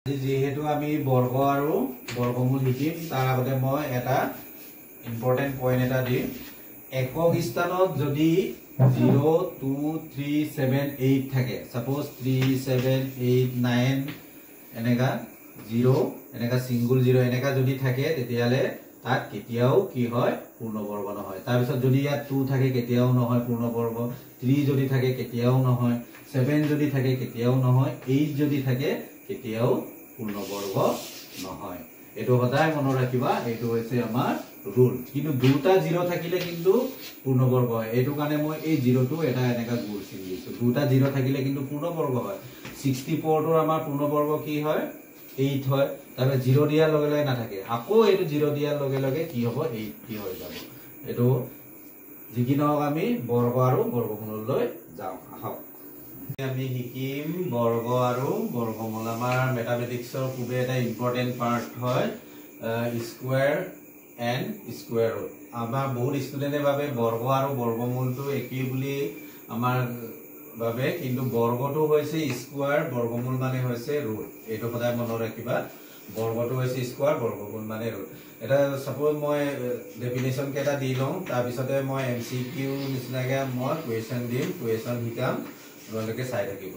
যেহেতু আমি বৰ্গ আৰু বৰ্গমূল শিকিম তাৰ আগতে মই এটা ইম্পৰ্টেন্ট পইণ্ট এটা দিম একক স্থানত যদি 0 2 3 7 8 থাকে সাপোজ 3 7 8 9 এনেকা 0 এনেকা সিঙ্গল 0 এনেকা যদি থাকে তেতিয়ালে তাত কেতিয়াও কি হয় পূৰ্ণবৰ্গ নহয় তাৰ পিছত যদি ইয়াত 2 থাকে কেতিয়াও নহয় পূৰ্ণবৰ্গ 3 যদি থাকে কেতিয়াও নহয় 7 যদি থাকে কেতিয়াও নহয় 8 যদি থাকে কেতিয়াও পূৰ্ণবৰ্গ নহয় এটো সদায় মনত ৰাখিবা এটো হৈছে আমাৰ ৰুল কিন্তু দুটা 0 থাকিলে কিন্তু পূৰ্ণবৰ্গ হয় এটো কাৰণে মই এই 0 টো এটা এনেকা গুণ চিন দিছো দুটা 0 থাকিলে কিন্তু পূৰ্ণবৰ্গ হয় 64 টোৰ আমাৰ পূৰ্ণবৰ্গ কি হয় 8 হয় তাৰে 0 দিয়াৰ লগে লগে না থাকে আকৌ এটো 0 দিয়াৰ লগে লগে কি হ'ব 8 কি হৈ যাব এটো যিকিনক আমি বৰ্গ আৰু বৰ্গমূললৈ যাও আহক আমি শিকিম বৰ্গ আৰু বৰ্গমূল আমাৰ ম্যাথমেটিক্সৰ খুব এটা ইম্পৰ্টেন্ট পাৰ্ট হয় স্কয়াৰ এন্ড স্কয়াৰ ৰুট আমাৰ বহুত ষ্টুডেন্টে ভাবে বৰ্গ আৰু বৰ্গমূলটো একেই বুলি আমাৰ ভাবে কিন্তু বৰ্গটো হৈছে স্কয়াৰ বৰ্গমূল মানে হৈছে ৰুট এটো সদায় মনত ৰাখিবা বৰ্গটো হৈছে স্কয়াৰ বৰ্গমূল মানে ৰুট এটা সাপোজ মই ডেফিনেশন কেটা দি লওঁ তাৰ পিছতে মই এমসিকিউ নিচিনাকে মই কোৱেশ্চন দিম কোৱেশ্চন হিকাম আপোনালোকে চাই থাকিব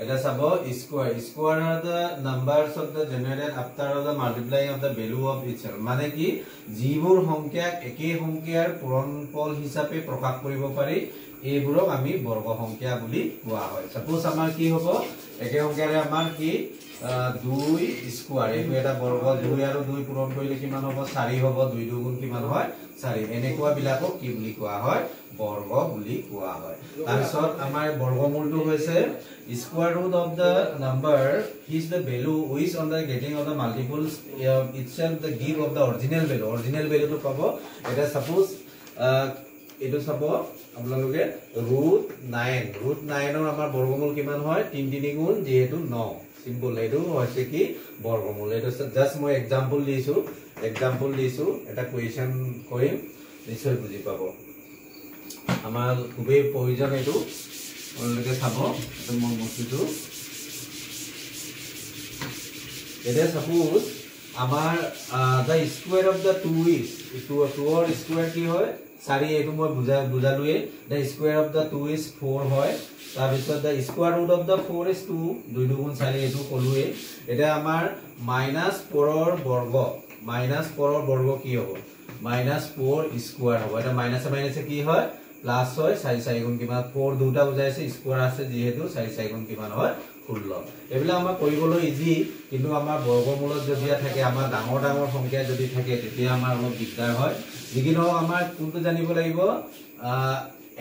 এটা চাব square are the numbers of the generated after the multiplying of the value of each other মানে কি যিবোৰ সংখ্যা একে সংখ্যাৰ পূৰণফল হিচাপে প্ৰকাশ কৰিব পাৰি এইবোৰক আমি বৰ্গ সংখ্যা বুলি কোৱা হয় সাপোজ আমাৰ কি হ'ব একে সংখ্যাৰে আমাৰ কি 2 স্কয়াৰ এইটো এটা বৰ্গ 2 আৰু 2 পূৰণ কৰিলে কিমান হ'ব 4 হ'ব 2 দুগুণ কিমান হয় 4 এনেকুৱা বিলাকক কি বুলি কোৱা হয় বৰ্গ বুলি কোৱা হয় তাৰ পিছত আমাৰ বৰ্গমূলটো হৈছে square root of the number is the value which on the getting of the multiples itself the give of the original value to পাব এটা সাপোজ এটো চাব আপোনালোকে √9 ৰ আমাৰ বৰ্গমূল কিমান হয় 3 3 গুণ যেহেতু 9 সিম্পল এটো হৈছে কি বৰ্গমূল এটো জাস্ট মই এক্সাম্পল দিছো এটা কোৱেশ্চন কৰিম নিশ্চয় বুজি পাব আমাৰ খুবেই প্ৰয়োজন এটো আপোনালোকে চাব এটো মই মুছিছো এটা সাপোজ আমাৰ the square of the 2 is 2 or square কি হয় 4 এটো মই বুজালুয়ে the square of the 2 is 4 হয় তাৰ পিছত the square root of the 4 is 2 2 দুগুণ 4 এটো কলুয়ে এটা আমাৰ -4 ৰ বৰ্গ কি হ'ব -4 স্কয়াৰ হ'ব এটা মাইনাসে কি হয় প্লাস হয় 4 গুণ কিমান 4 দুটা বুজাইছে স্কয়াৰ আছে যেহেতু 4 গুণ কিমান হয় 16 এবিলা আমাৰ কৰিবলৈ ইজি কিন্তু আমাৰ বৰ্গমূলত যদি থাকে আমাৰ ডাঙৰ সংখ্যা যদি থাকে তেতিয়া আমাৰ অলপ দিগদাৰ হয় যিকিনো আমাৰ কোনটো জানিব লাগিব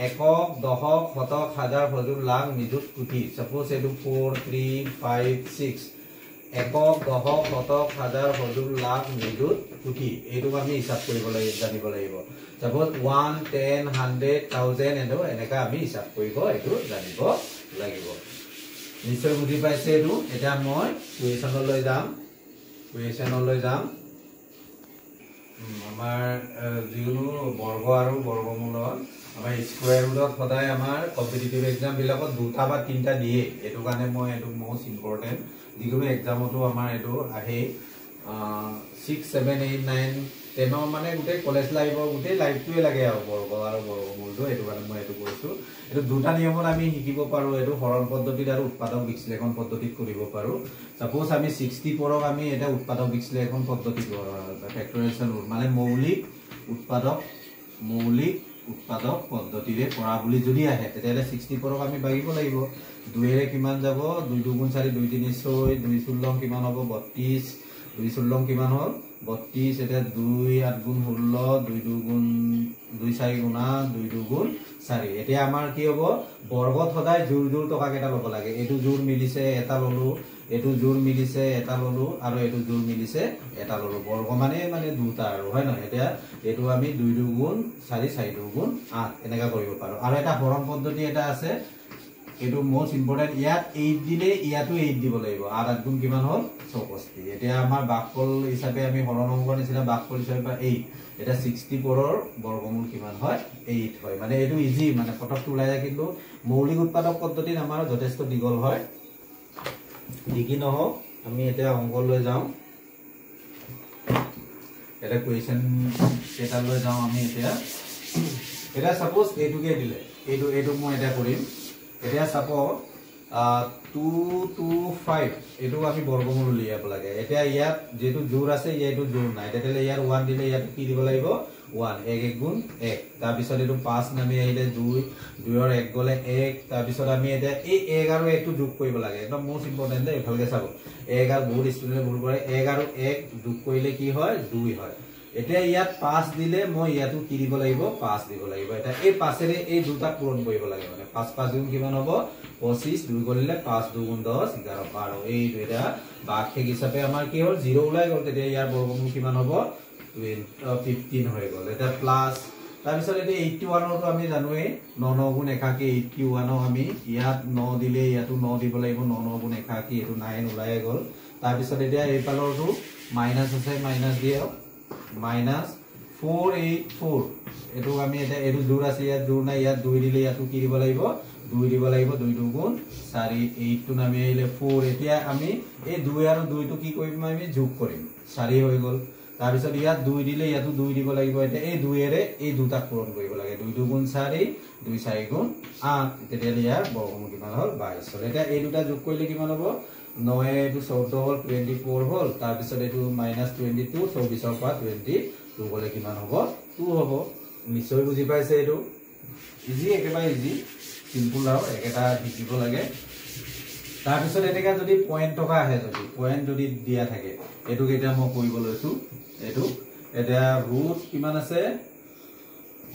একক দশক শতক হাজাৰ ফজুল লাখ নিযুত কোটি সাপোজ এটো 4 3 5 6 একক দশক শতক হাজাৰ ফজুল লাখ নিযুত কোটি এইটো আমি হিসাব কৰিব লাগিব জানিব লাগিব সাপোজ 1 10 100 1000 এটো এনেকা আমি হিসাব কৰিব এটো জানিব লাগিব নিশ্চয় বুজি পাইছে এটো এটা মই কুৱেশ্চনলৈ যাম আমাৰ যিকোনো বৰ্গ আৰু বৰ্গমূলৰ আমাৰ স্কয়াৰ ৰুটত সদায় আমাৰ কম্পিটিটিভ এক্সাম বিলাকত দুটা বা তিনটা দিয়ে এটো কাৰণে মই এটো মোস্ট ইম্পৰ্টেন্ট যিকোনো এক্সামতো আমাৰ এটো আহে 6 7 8 9 10 মানে গুটে কলেজ লাইফৰ গুটে লাইফটোৱে লাগে আৰু বৰ্গ আৰু বৰ্গমূলটো এটো কাৰণে মই এটো কৈছো এটো দুটা নিয়মত আমি শিকিব পাৰো এটো হৰণ পদ্ধতিত আৰু উৎপাদক বিশ্লেষণ পদ্ধতিত কৰিব পাৰো সাপোজ আমি 64 ক আমি এটা উৎপাদক বিশ্লেষণ পদ্ধতি ফেক্টৰাইজেচন মানে মৌলিক উৎপাদক পদ্ধতিৰে কৰা বুলি যদি আহে তেতিয়ালে 64 ক আমি ভাগিব লাগিব 2 এৰে কিমান যাব 2 দুগুণ 4 2 3 6 2 16 কিমান হ'ব 32 2 16 কিমান হ'ল 32 এটা 2 8 গুণ 16 2 দুগুণ 2 4 গুণা 2 দুগুণ 4 এতিয়া আমাৰ কি হ'ব বৰ্গত সদায় জোৰ টকা কেটা ল'ব লাগে এটো জোৰ মিলিছে এটা ললো এটো জোৰ মিলিছে এটা ললো আৰু এটো জোৰ মিলিছে এটা ললো বৰ্গ মানে দুটা আৰু হয় না এতিয়া এটো আমি 2 দুগুণ 4 4 দুগুণ 8 এনেকা কৰিব পাৰো আৰু এটা হৰণ পদ্ধতি এটা আছে এটো মোস্ট ইম্পৰ্টেন্ট ইয়াত 8 দিলে ইয়াতো 8 দিব লাগিব 8 গুণ কিমান হ'ল 64 এতিয়া আমাৰ বাকফল হিচাপে আমি হৰণ অংকৰ নিচিনা বাকফল হিচাপে 8 এটা 64 ৰ বৰ্গমূল কিমান হয় 8 হয় মানে এটো ইজি মানে পটকটো ওলাই যায় কিন্তু মৌলিক উৎপাদক পদ্ধতিত আমাৰ যথেষ্ট দীঘল হয় যিকি নহওক আমি এটা অংক লৈ যাওঁ এটা কুৱেশ্যন এটা লৈ যাওঁ আমি এটা সাপোজ এটুকে দিলে এটু মই এটা কৰিম এটা সাপোজ 2 to 5 এটু আমি বৰ্গমূল উলিয়াব লাগে এটা ইয়াত যেটো জোৰ আছে ইয়াটো জোৰ নাই তেতিয়ালে ইয়াৰ 1 দিলে ইয়াত কি দিব লাগিব 1 1 গুণ 1 তাৰ পিছত এটু 5 নামি আহিলে 2 2 ৰ 1 গলে 1 তাৰ পিছত আমি এটা এই 1 আৰু 1 টো যোগ কৰিব লাগে একদম মোস্ট ইম্পৰ্টেন্ট দে ভালকে চাব 1 আৰু বহুত ষ্টুডেন্টে ভুল কৰে 1 আৰু 1 যোগ কৰিলে কি হয় 2 হয় এটা ইয়াত 5 দিলে মই ইয়াতো কি দিব লাগিব 5 দিব লাগিব এটা এই 5 ৰে এই দুটা পূৰণ কৰিব লাগে মানে 5 5 গুণ কিমান হ'ব 25 2 কৰিলে 5 2 গুণ 10 11 12 এই দুটা বাক্যিক হিচাপে আমাৰ কি হ'ল 0 ওলাই গ'ল তেতিয়া ইয়াৰ বৰ্গমূল কিমান হ'ব 15 হৈ গ'ল এটা প্লাস তাৰ পিছত এটা 81 টো আমি জানোৱে 9 9 গুণ একাকি 81 আমি ইয়াত 9 দিলে ইয়াতো 9 দিব লাগিব 9 9 গুণ একাকি এটো 9 ওলাই গ'ল তাৰ পিছত এতিয়া এই পালৰটো মাইনাস আছে মাইনাস দিও minus 484 এটো আমি এটা এটো জোৰ আছে ইয়াত জোৰ নাই ইয়াত 2 দিলে ইয়াতো কি দিব লাগিব 2 দিব লাগিব 2 2 গুণ 4 8 টো নামি আহিলে 4 এতিয়া আমি এই 2 আৰু 2 টো কি কৰিম আমি যোগ কৰিম 4 হৈ গ'ল তাৰ পিছত ইয়াত 2 দিলে ইয়াতো 2 দিব লাগিব এটা এই 2 এৰে এই দুটা পূৰণ কৰিব লাগে 2 2 গুণ 4 2 4 গুণ 8 তেতিয়া ইয়াৰ বৰ্গমূল কিমান হ'ল 22 হ'ল এটা এই দুটা যোগ কৰিলে কিমান হ'ব 9 এটো 14 হ'ল 24 হ'ল তাৰ পিছত এটো -22 24 ৰ পৰা 22 গলে কিমান হ'ব 2 হ'ব নিশ্চয় বুজি পাইছে এটো ইজি একেবাৰে ইজি সিম্পল আৰু একেটা শিকিব লাগে তাৰ পিছত এনেকা যদি পয়েন্ট টকা আহে যদি পয়েন্ট যদি দিয়া থাকে এটো কেতিয়া মই কৰিব লৈছো এটো এটা ৰুট কিমান আছে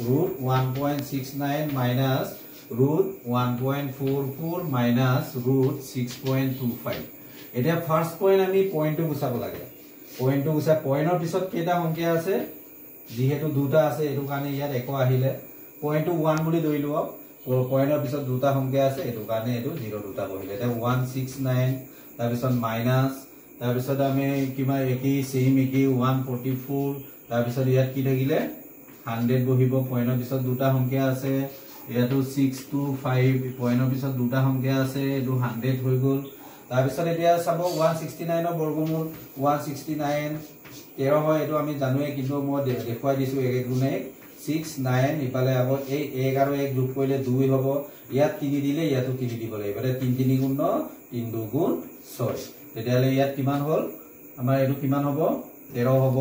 root 1.69 minus root 1.44 minus root 6.25 এটা ফার্স্ট পয়েন্ট আমি পয়েন্টটো গুছাব লাগে পয়েন্টটো গুছা পয়েন্টৰ পিছত কেটা সংখ্যা আছে যেহেতু দুটা আছে এটো কাৰণে ইয়াত এক আহিলে পয়েন্টটো 1 বুলি ধৰিলো পয়েন্টৰ পিছত দুটা সংখ্যা আছে এটো কাৰণে এটো 0 দুটা বহিলে এটা 169 তাৰ পিছত মাইনাস তাৰ পিছত আমি কিমা একি সেম একি 144 তাৰ পিছত ইয়াত কি থাকিলে 100 বহিব পয়েন্টৰ পিছত দুটা সংখ্যা আছে ইয়াতো 625 পয়েন্টৰ পিছত দুটা সংখ্যা আছে এটো 100 হৈ গ'ল তাৰ পিছত এতিয়া চাব 169 ৰ বৰ্গমূল 169 13 হয় এটো আমি জানোৱে কিন্তু মই দেখুৱাই দিছো 1 গুণ 1 69 ইপালে আব এই 1 আৰু 1 যোগ কৰিলে 2 হ'ব ইয়াত 3 দিলে ইয়াতো 3 দিব লাগিব এটা 3 3 গুণ 3 2 গুণ 6 তেতিয়ালে ইয়াত কিমান হ'ল আমাৰ এটো কিমান হ'ব 13 হ'ব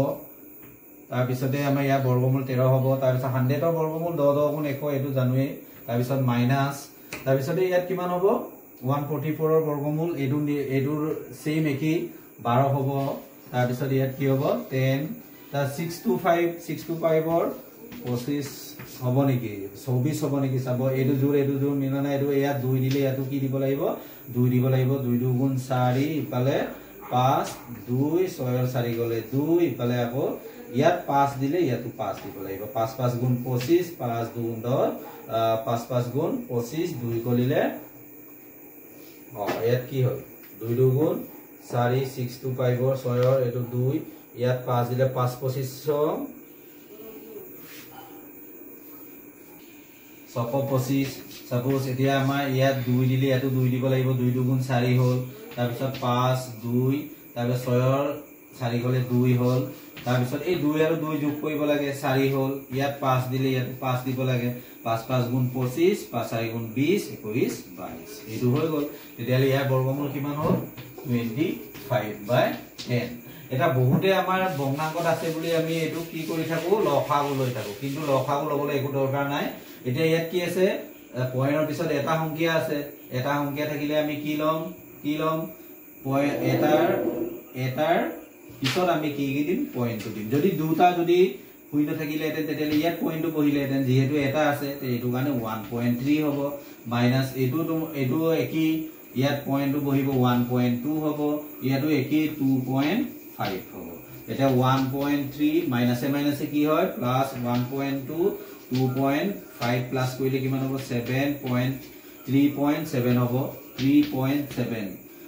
তাৰ পিছতে আমাৰ ইয়াৰ বৰ্গমূল 13 হ'ব তাৰ পিছত 100 ৰ বৰ্গমূল 10 10 গুণ 100 এটো জানোৱে তাৰ পিছত মাইনাস তাৰ পিছতে ইয়াত কিমান হ'ব 144 ৰ বৰ্গমূল এটোৰ সেম একি 12 হ'ব তাৰ পিছত ইয়াত কি হ'ব 10 তা 625 ৰ 25 হ'ব নেকি 24 হ'ব নেকি চাব এটো জোৰ মিলা নাই এটো ইয়াত 2 দিলে ইয়াতো কি দিব লাগিব 2 দিব লাগিব 2 2 গুণ 4 ইপালে 5 2 6 ৰ 4 গলে 2 ইপালে আকৌ ইয়াত 5 দিলে ইয়াতো 5 দিব লাগিব 5 5 গুণ 25 5 2 গুণ 10 5 5 গুণ 25 2 কৰিলে ইয়াত কি হ'ল 2 2 গুণ 4 625 ৰ 6 ৰ এটো 2 ইয়াত 5 দিলে 5 25 625 সাপোজ এতিয়া আমাৰ ইয়াত 2 দিলে ইয়াতো 2 দিব লাগিব 2 2 গুণ 4 হ'ল তাৰ পিছত 5 2 তাৰ পিছত 6 ৰ 4 গলে 2 হ'ল তাৰ পিছত এই 2 আৰু 2 যোগ কৰিব লাগে 4 হ'ল ইয়াত 5 দিলে ইয়াত 5 দিব লাগে 5 5 গুণ 25 5 4 গুণ 20 21 22 এটো হৈ গ'ল তেতিয়ালে ইয়াৰ বৰ্গমূল কিমান হ'ল 25/10 এটা বহুতে আমাৰ ভগ্নাংকত আছে বুলি আমি এটো কি কৰি থাকো লসাগু লৈ থাকো কিন্তু লসাগু লবলৈ একো দৰকাৰ নাই এতিয়া ইয়াত কি আছে পয়েন্টৰ পিছত এটা সংখ্যা আছে এটা সংখ্যা থাকিলে আমি কি লম এটাৰ পিছত আমি কি দিম পয়েন্টটো দিম যদি দুটা যদি শূন্য থাকিলে তেতিয়ালে ইয়াত পয়েন্টটো বহিলে যেহেতু এটা আছে তে এটো কাৰণে 1.3 হ'ব মাইনাস এটো একি ইয়াত পয়েন্টটো বহিব 1.2 হ'ব ইয়াতো একি 2.5 হ'ব এটা 1.3 মাইনাসে কি হয় প্লাস 1.2 2.5 প্লাস কৰিলে কিমান হ'ব 7.3.7 হ'ব 3.7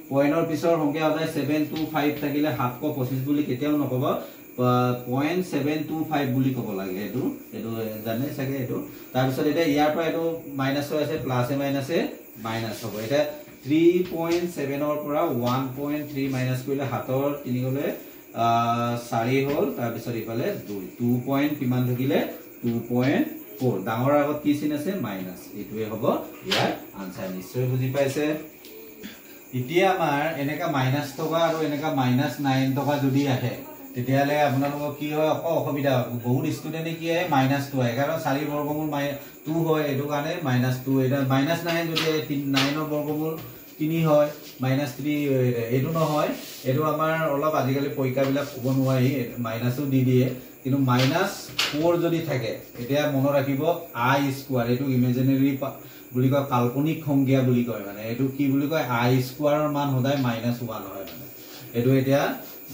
পয়েন্টৰ পিছৰ সংখ্যা হয় 725 থাকিলে 725 বুলি কেতিয়াও নকব 0.725 বুলি কব লাগে এটো জানে চাগে এটো তাৰ পিছত এটা ইয়াৰ পৰা এটো মাইনাস হৈ আছে প্লাসে মাইনাসে মাইনাস হ'ব এটা 3.7 ৰ পৰা 1.3 মাইনাস কৰিলে 7 ৰ 3 গলে 4 হল তাৰ পিছত ইফালে 2 পইণ্ট কিমান থাকিলে 2.4 ডাঙৰ আগত কি চিন আছে মাইনাস এটোৱে হ'ব ইয়াৰ আনসাৰ নিশ্চয় বুজি পাইছে এতিয়া আমাৰ এনেকা মাইনাস টকা আৰু এনেকা -9 টকা যদি আহে তেতিয়ালে আপোনালোকৰ কি হয় অসুবিধা বহুত ষ্টুডেন্টে কি আহে -2 আহে কাৰণ 4 বৰ্গমূল 2 হয় এটো কাৰণে -2 এটা -9 যদি 9 ৰ বৰ্গমূল 3 হয় -3 এটো নহয় এটো আমাৰ অলপ আজিকালি পৰীক্ষা বিলাক ক'ব নোৱাৰি মাইনাসও দি দিয়ে কিন্তু -4 যদি থাকে এতিয়া মনত ৰাখিব i স্কয়াৰ এটো ইমাজিনাৰী বুলি কয় কাল্পনিক সংখ্যা বুলি কয় মানে এটো কি বুলি কয় i স্কয়াৰৰ মান সদায় -1 হয় মানে এটো এতিয়া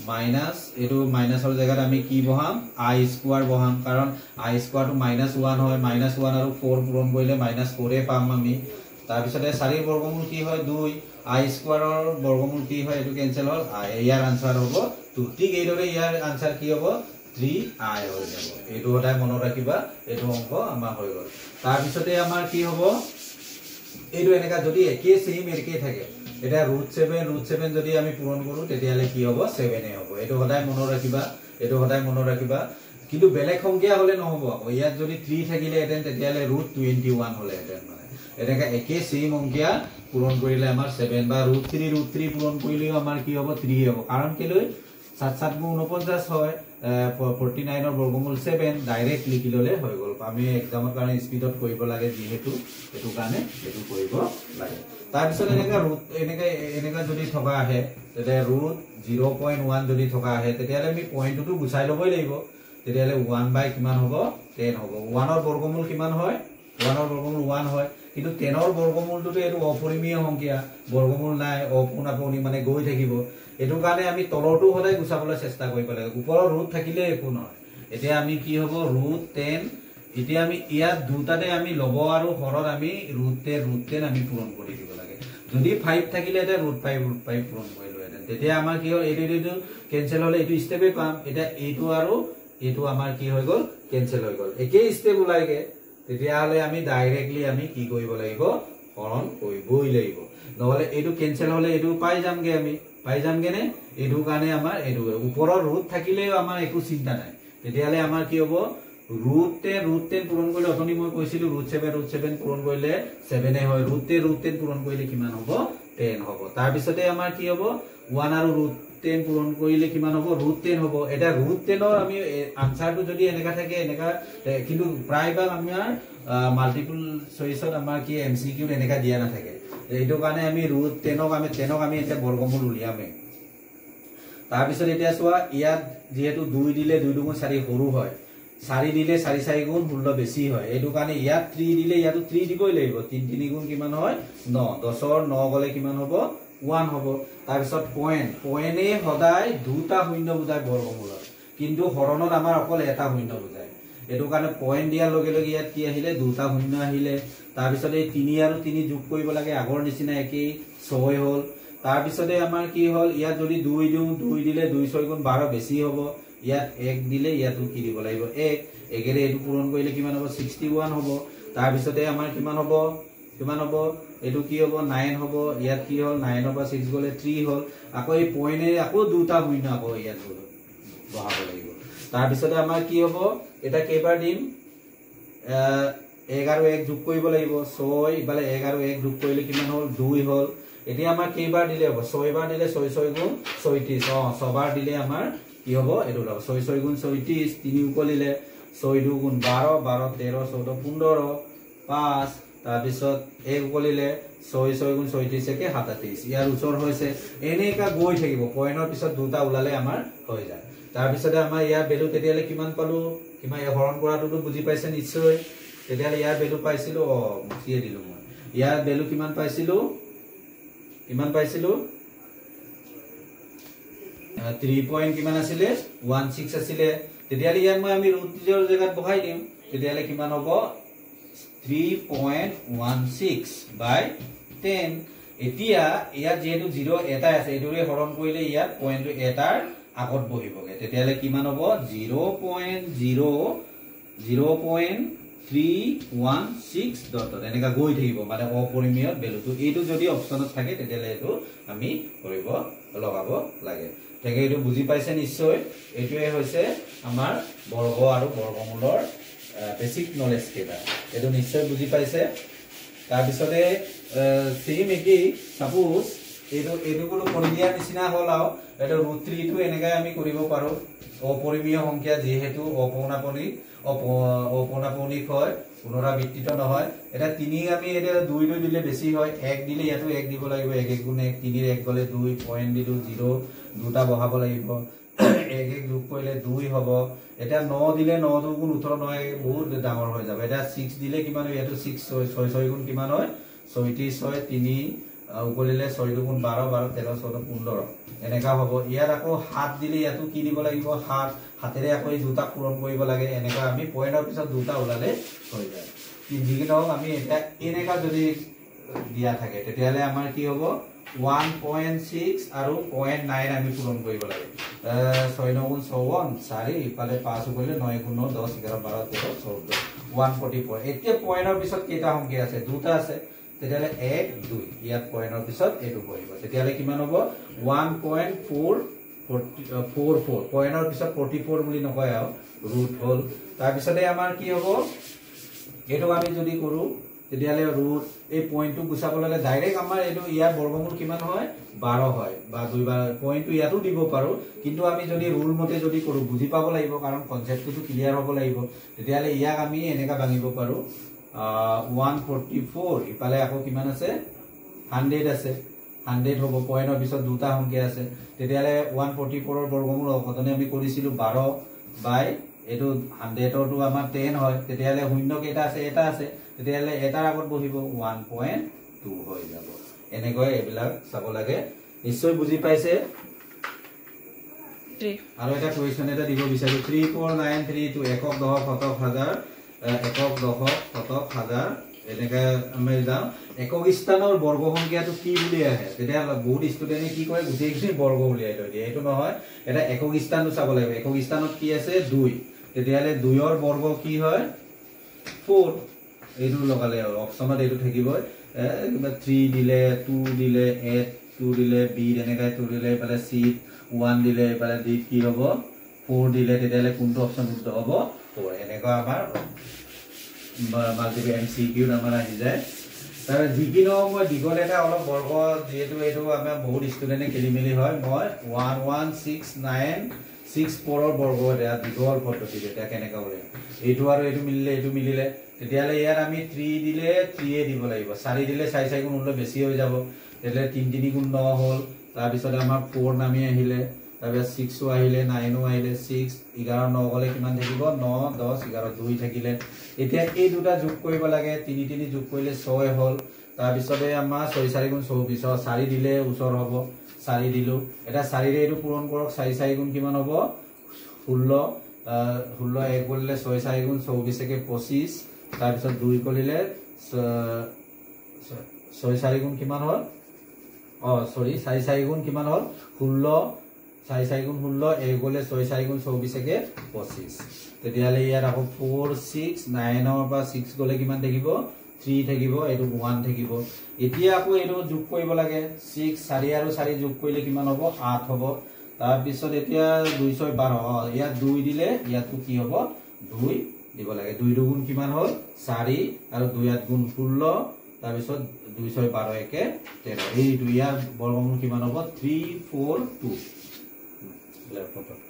মাইনাস এটো মাইনাসৰ জায়গাত আমি কি বহাম i স্কয়াৰ বহাম কাৰণ i স্কয়াৰটো -1 হয় -1 আৰু 4 পূৰণ কৰিলে -4 এ পাম আমি তাৰ পিছতে 4 ৰ বৰ্গমূল কি হয় 2 i স্কয়াৰৰ বৰ্গমূল কি হয় এটো কেনসেল হল ইয়াৰ আনসাৰ হ'ব 2 ঠিক এইদৰে ইয়াৰ আনসাৰ কি হ'ব 3i হৈ যাব এটো সদায় মনত ৰাখিবা এটো অংক আমাৰ হৈ গল তাৰ পিছতে আমাৰ কি হ'ব এটো এনেকা যদি একে সেম একে থাকে এটা √7 যদি আমি পূৰণ কৰো তেতিয়ালে কি হ'ব 7 এ হ'ব এটো সদায় মনত ৰাখিবা কিন্তু বেলেগ সংখ্যা হলে নহব ইয়াত যদি 3 থাকিলে এতেন তেতিয়ালে √21 হলে এতেন মানে এনেকা একে সেম সংখ্যা পূৰণ কৰিলে আমাৰ 7 বা √3 পূৰণ কৰিলেও আমাৰ কি হ'ব 3 হ'ব কাৰণ কেলৈ 7 × 7 = 49 হয় 49 ৰ বৰ্গমূল 7 ডাইৰেক্ট লিখি ললে হৈ গল আমি এক্সামৰ কাৰণে স্পিডত কৰিব লাগে যেহেতু এটো কাৰণে এটো কৰিব লাগে তাৰ পিছত এনেকা যদি থকা আহে তেতে √0.1 যদি থকা আহে তেতিয়ালে আমি পইণ্টটো গুছাই লবই লাগিব তেতিয়ালে 1 বাই কিমান হ'ব 10 হ'ব 1 ৰ বৰ্গমূল কিমান হয় 1 ৰ বৰ্গমূল 1 হয় কিন্তু 10 ৰ বৰ্গমূলটো এটো অপৰিমেয় সংখ্যা বৰ্গমূল নাই অপূৰ্ণাপূৰ্ণি মানে গৈ থাকিব এটো কাৰণে আমি তলৰটো সদায় গুছাবলৈ চেষ্টা কৰিব লাগে ওপৰৰ ৰুট থাকিলে একো নহয় এতিয়া আমি কি হ'ব √10 এতিয়া আমি ইয়াত দুটাতে আমি লব আৰু হৰত আমি √10 আমি পূৰণ কৰি দিব লাগে যদি 5 থাকিলে এটা √5 পূৰণ কৰিলো এটা তেতিয়া আমাৰ কি হ'ল এইটো কেনসেল হলে এইটো স্টেপে পাম এটা এইটো আৰু এইটো আমাৰ কি হৈ গল কেনসেল হৈ গল একে স্টেপ উলাইগে তেতিয়া হলে আমি ডাইৰেক্টলি আমি কি কৰিব লাগিব হৰণ কৰিবই লাগিব নহলে এইটো কেনসেল হলে এইটো পাই যামগে নে এইটো কাৰণে আমাৰ এইটো ওপৰৰ ৰুট থাকিলেও আমাৰ একো চিন্তা নাই তেতিয়ালে আমাৰ কি হ'ব √10 পূৰণ কৰিলে অথনি মই কৈছিলো √7 পূৰণ কৰিলে 7 এ হয় √10 পূৰণ কৰিলে কিমান হ'ব 10 হ'ব তাৰ পিছতে আমাৰ কি হ'ব 1 আৰু √10 পূৰণ কৰিলে কিমান হ'ব √10 হ'ব এটা √10 ৰ আমি আনসাৰটো যদি এনেকা থাকে এনেকা কিন্তু প্ৰায়ভাগ আমাৰ মাল্টিপল চইচত আমাৰ কি এমসিকিউ এনেকা দিয়া নাথাকে এইটো কাৰণে আমি √10 আমি এটা বৰ্গমূল উলিয়ামে তাৰ পিছত এতিয়া চোৱা ইয়াত যেহেতু 2 দিলে 2 × 4 সৰু হয় 4 দিলে 4 × 4 * 16 বেছি হয় এইটো কাৰণে ইয়াত 3 দিলে ইয়াতো 3 দিবই লাগিব 3 3 গুণ কিমান হয় 9 10 ৰ 9 গলে কিমান হ'ব 1 হ'ব তাৰ পিছত পইণ্টে সদায় দুটা শূন্য বুজায় বৰ্গমূলত কিন্তু হৰণত আমাৰ অকল এটা শূন্য বুজায় এটো কাৰণে পইণ্ট দিয়াৰ লগে লগে ইয়াত কি আহিলে দুটা শূন্য আহিলে তাৰ পিছত এই 3 আৰু 3 যোগ কৰিব লাগে আগৰ নিচিনা একেই 6 হ'ল তাৰ পিছতে আমাৰ কি হ'ল ইয়াত যদি 2 দিও 2 দিলে 2 6 * 12 বেছি হ'ব ইয়াত 1 দিলে ইয়াতো কি দিব লাগিব 1 এগেৰে এটো পূৰণ কৰিলে কিমান হ'ব 61 হ'ব তাৰ পিছতে আমাৰ কিমান হ'ব এটো কি হ'ব 9 হ'ব ইয়াত কি হ'ল 9 ৰ পৰা 6 গলে 3 হ'ল আকৌ এই পইণ্টে আকৌ দুটা শূন্য আকৌ ইয়াত বহাব লাগিব তাৰ পিছতে আমাৰ কি হ'ব এটা কেইবাৰ দিম 1 আৰু 1 যোগ কৰিব লাগিব 6 ইবালে 1 আৰু 1 যোগ কৰিলে কিমান হ'ল 2 হ'ল এতিয়া আমাৰ কেইবাৰ দিলে হ'ব 6 বাৰ দিলে 6 6 গুণ 36 6 বাৰ দিলে আমাৰ কি হ'ব এটো 6 6 গুণ 36 3 উকলিলে 6 2 গুণ 12 12 13 14 15 5 তাৰ পিছত 1 উকলিলে 6 6 গুণ 36 একে 37 ইয়াৰ উত্তৰ হৈছে এনেকা গৈ থাকিব পইণ্টৰ পিছত দুটা উলালে আমাৰ হৈ যায় তাৰ পিছতে আমাৰ ইয়াৰ ভ্যালু তেতিয়ালে কিমান পালো কিমান হৰণ কৰাটো বুজি পাইছে নিশ্চয় তেতিয়ালে ইয়াৰ ভ্যালু পাইছিলো মুছিয়ে দিলো মই ইয়াৰ ভ্যালু কিমান পাইছিলো 3 পইণ্ট কিমান আছিলে 16 আছিলে তেতিয়ালে ইয়াত মই আমি √0 জায়গাত বহাই দিম তেতিয়ালে কিমান হ'ব 3.16 বাই 10 এতিয়া ইয়াত যেহেতু 0 এটা আছে এটোৰে হৰণ কৰিলে ইয়াত পইণ্টটো এটাৰ আগত বহিবগে তেতিয়ালে কিমান হ'ব 0.0 316 ডট এনেকা গৈ থাকিব মানে অপৰিমেয় ভ্যালুটো এইটো যদি অপচনত থাকে তেতিয়ালে এটো আমি কৰিব লগাব লাগে ঠিক এইটো বুজি পাইছে নিশ্চয় এইটোৱে হৈছে আমাৰ বৰ্গ আৰু বৰ্গমূলৰ বেসিক নলেজ কেইটা এটো নিশ্চয় বুজি পাইছে তাৰ পিছতে সেম একি সাপোজ এইটো কোনো কৰি দিয়া নিচিনা হল আও এটা √3 টো এনেকৈ আমি কৰিব পাৰো অপৰিমেয় সংখ্যা যেহেতু অপৌনাপৌনিক হয় পুনৰাবৃত্তিত নহয় এটা 3 আমি এটা 2 দিলে বেছি হয় 1 দিলে ইয়াতো 1 দিব লাগিব 1 গুণ 1 3 ৰ 1 গলে 2 পয়েন্ট দিলো 0 দুটা বহাব লাগিব 1 যোগ কৰিলে 2 হ'ব এটা 9 দিলে 9 2 গুণ 18 9 বহুত ডাঙৰ হৈ যাব এটা 6 দিলে কিমান হয় ইয়াতো 6 6 6 গুণ কিমান হয় 36 হয় 3 উপলিলে 6 গুণ 12 12 13 14 15 এনেকা হ'ব ইয়াৰ আকৌ 7 দিলে ইয়াতো কি দিব লাগিব 7 হাতেৰে আকৌ এই দুটা পূৰণ কৰিব লাগে এনেকা আমি পয়েন্টৰ পিছত দুটা ওলালে হৈ যায় যিকিনো আমি এটা এনেকা যদি দিয়া থাকে তেতিয়ালে আমাৰ কি হ'ব 1.6 আৰু 0.9 আমি পূৰণ কৰিব লাগে 6 9 গুণ 54 4 ইফালে 5 কৰিলে 9 গুণ 9 10 11 12 13 14 144 এতিয়া পয়েন্টৰ পিছত কেইটা সংখ্যা আছে দুটা আছে তেতিয়ালে 1 2 ইয়াত পয়েন্টৰ পিছত এটো কৰিব তেতিয়ালে কিমান হ'ব 1.444 পয়েন্টৰ পিছত 44 বুলি নকয় আও ৰুট হল তাৰ পিছতে আমাৰ কি হ'ব এটো আমি যদি কৰো তেতিয়ালে ৰুট এই পয়েন্টটো গুছাব লাগে ডাইৰেক্ট আমাৰ এটো ইয়াৰ বৰ্গমূল কিমান হয় 12 হয় বা দুইবাৰ পয়েন্টটো ইয়াতো দিব পাৰো কিন্তু আমি যদি ৰুল মতে যদি কৰো বুজি পাব লাগিব কাৰণ কনসেপ্টটো ক্লিয়াৰ হ'ব লাগিব তেতিয়ালে ইয়াক আমি এনেকা ভাঙিব পাৰো 144 ইফালে আকৌ কিমান আছে 100 আছে 100 হ'ব পয়েন্টৰ পিছত দুটা সংখ্যা আছে তেতিয়ালে 144 ৰ বৰ্গমূল অকদনে আমি কৰিছিলো 12 বাই এটো 100 টো আমাৰ 10 হয় তেতিয়ালে শূন্য কেইটা আছে এটা আছে তেতিয়ালে এটাৰ আগত বহিব 1.2 হৈ যাব এনেকৈ এবিলাক চাব লাগে নিশ্চয় বুজি পাইছে আৰু এটা কোৱেশ্চন এটা দিব বিচাৰো 34932 একক দশক শতক হাজাৰ একক দশক শতক হাজাৰ এনেকা আমি যাও একক স্থানৰ বৰ্গ সংখ্যাটো কি বুলি আহে তেতিয়া বহুত ষ্টুডেন্টে কি কয় গোটেইখিনি বৰ্গ উলিয়াই লয় দিয়ে এটো নহয় এটা একক স্থানটো চাব লাগিব একক স্থানত কি আছে 2 তেতিয়ালে 2 ৰ বৰ্গ কি হয় 4 এইটো লগালে অপচনত এইটো থাকিব 3 দিলে 2 দিলে 2 দিলে b এনেকা 2 দিলে পালে c 1 দিলে পালে d কি হ'ব 4 দিলে তেতিয়ালে কোনটো অপচন উত্তৰ হ'ব 4 এনেকা আমাৰ মাল্টিপল MCQ আমাৰ আহি যায় তাৰ যিকিনো মই দিগল এটা অলপ বৰ্গ যেহেতু এইটো আমাৰ বহুত ষ্টুডেন্টে খেলিমেলি হয় মই 11696 ৰ বৰ্গ এটা দিগল পদ্ধতি এটা কেনেকা বলে এইটো আৰু এইটো মিলিলে তেতিয়ালে ইয়াৰ আমি 3 দিলে 3 এ দিব লাগিব 4 দিলে 4 4 গুণ হলে বেছি হৈ যাব তেতিয়ালে 3 3 গুণ 9 হ'ল তাৰ পিছত আমাৰ 4 নামি আহিলে তাৰপিছত 6 আহিলে 9 আহিলে 6 11 9 গলে কিমান থাকিব 9 10 11 2 থাকিলে এতিয়া এই দুটা যোগ কৰিব লাগে 3 3 যোগ কৰিলে 6 হ'ল তাৰ পিছতে আমাৰ 6 4 গুণ 24 4 দিলে উচৰ হ'ব 4 দিলো এটা 4 ৰে এটো পূৰণ কৰক 4 4 গুণ কিমান হ'ব 16 16 1 কৰিলে 6 4 গুণ 24 কে 25 তাৰ পিছত 2 কৰিলে 6 4 গুণ কিমান হ'ল 4 4 গুণ কিমান হ'ল 16 4 4 গুণ 16 1 গলে 6 4 গুণ 24 কে 25 তেতিয়ালে ইয়াৰ আকৌ 4 6 9 ৰ পৰা 6 গলে কিমান থাকিব 3 থাকিব এটো 1 থাকিব এতিয়া আকৌ এটো যোগ কৰিব লাগে 6 4 আৰু 4 যোগ কৰিলে কিমান হ'ব 8 হ'ব তাৰ পিছত এতিয়া 212 ইয়াত 2 দিলে ইয়াতো কি হ'ব 2 দিব লাগে 2 গুণ কিমান হ'ল 4 আৰু 2 গুণ 16 তাৰ পিছত 212 একে 13 এই 2 ইয়াৰ বৰ্গমূল কিমান হ'ব 342